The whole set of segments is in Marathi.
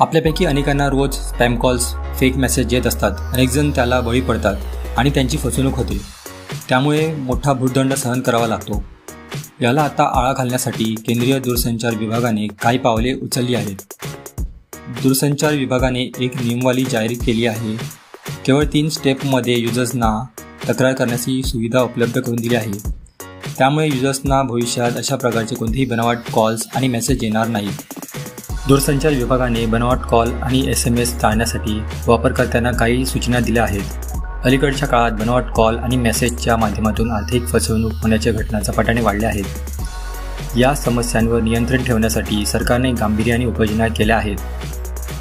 आपल्यापैकी अनेकांना रोज स्पॅम कॉल्स, फेक मेसेज येत असतात. अनेक जण त्याला बळी पडतात आणि त्यांची फसवणूक होते. त्यामुळे मोठा भूर्दंड सहन करावा लागतो. याला आता आळा घालण्यासाठी केंद्रीय दूरसंचार विभागाने काही पावले उचलली आहेत. दूरसंचार विभागाने एक नियमावली जाहीर केली आहे. केवळ 3 स्टेपमध्ये युजर्सना तक्रार करण्याची सुविधा उपलब्ध करून दिली आहे. त्यामुळे युजर्सना भविष्यात अशा प्रकारचे कोणतेही बनावट कॉल्स आणि मेसेज येणार नाहीत. दूरसंचार विभागाने बनावट कॉल आणि SMS टाळण्यासाठी वापरकर्त्यांना काही सूचना दिल्या आहेत. अलीकडच्या काळात बनावट कॉल आणि मेसेजच्या माध्यमातून आर्थिक फसवणूक होण्याच्या घटना झपाट्याने वाढल्या आहेत. या समस्यांवर नियंत्रण ठेवण्यासाठी सरकारने गांभीर्याने उपाययोजना केल्या आहेत.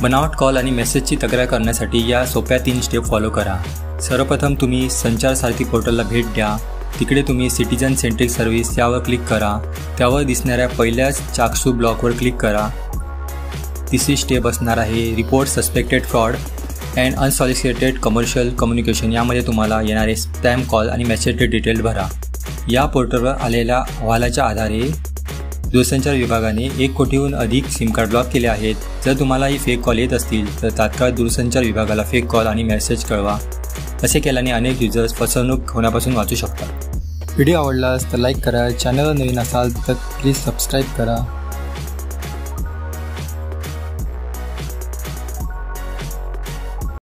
बनावट कॉल आणि मेसेजची तक्रार करण्यासाठी या सोप्या 3 स्टेप फॉलो करा. सर्वप्रथम तुम्ही संचार सारथी पोर्टलला भेट द्या. तिकडे तुम्ही सिटीजन सेंट्रिक सर्व्हिस यावर क्लिक करा. त्यावर दिसणाऱ्या पहिल्याच चाकसू ब्लॉकवर क्लिक करा. तिसरी स्टेप असणार आहे report suspected fraud and unsolicited commercial communication. यामध्ये तुम्हाला येणारे स्पॅम कॉल आणि मेसेजचे डिटेल भरा. या पोर्टलवर आलेल्या अहवालाच्या आधारे दूरसंचार विभागाने 1 कोटीहून अधिक सिम कार्ड ब्लॉक केले आहेत. जर तुम्हालाही फेक कॉल येत असतील तर तात्काळ दूरसंचार विभागाला फेक कॉल आणि मेसेज कळवा. असे केल्याने अनेक युजर्स फसवणूक होण्यापासून वाचू शकतात. व्हिडिओ आवडलास तर लाईक करा. चॅनलवर नवीन असाल तर प्लीज सबस्क्राईब करा.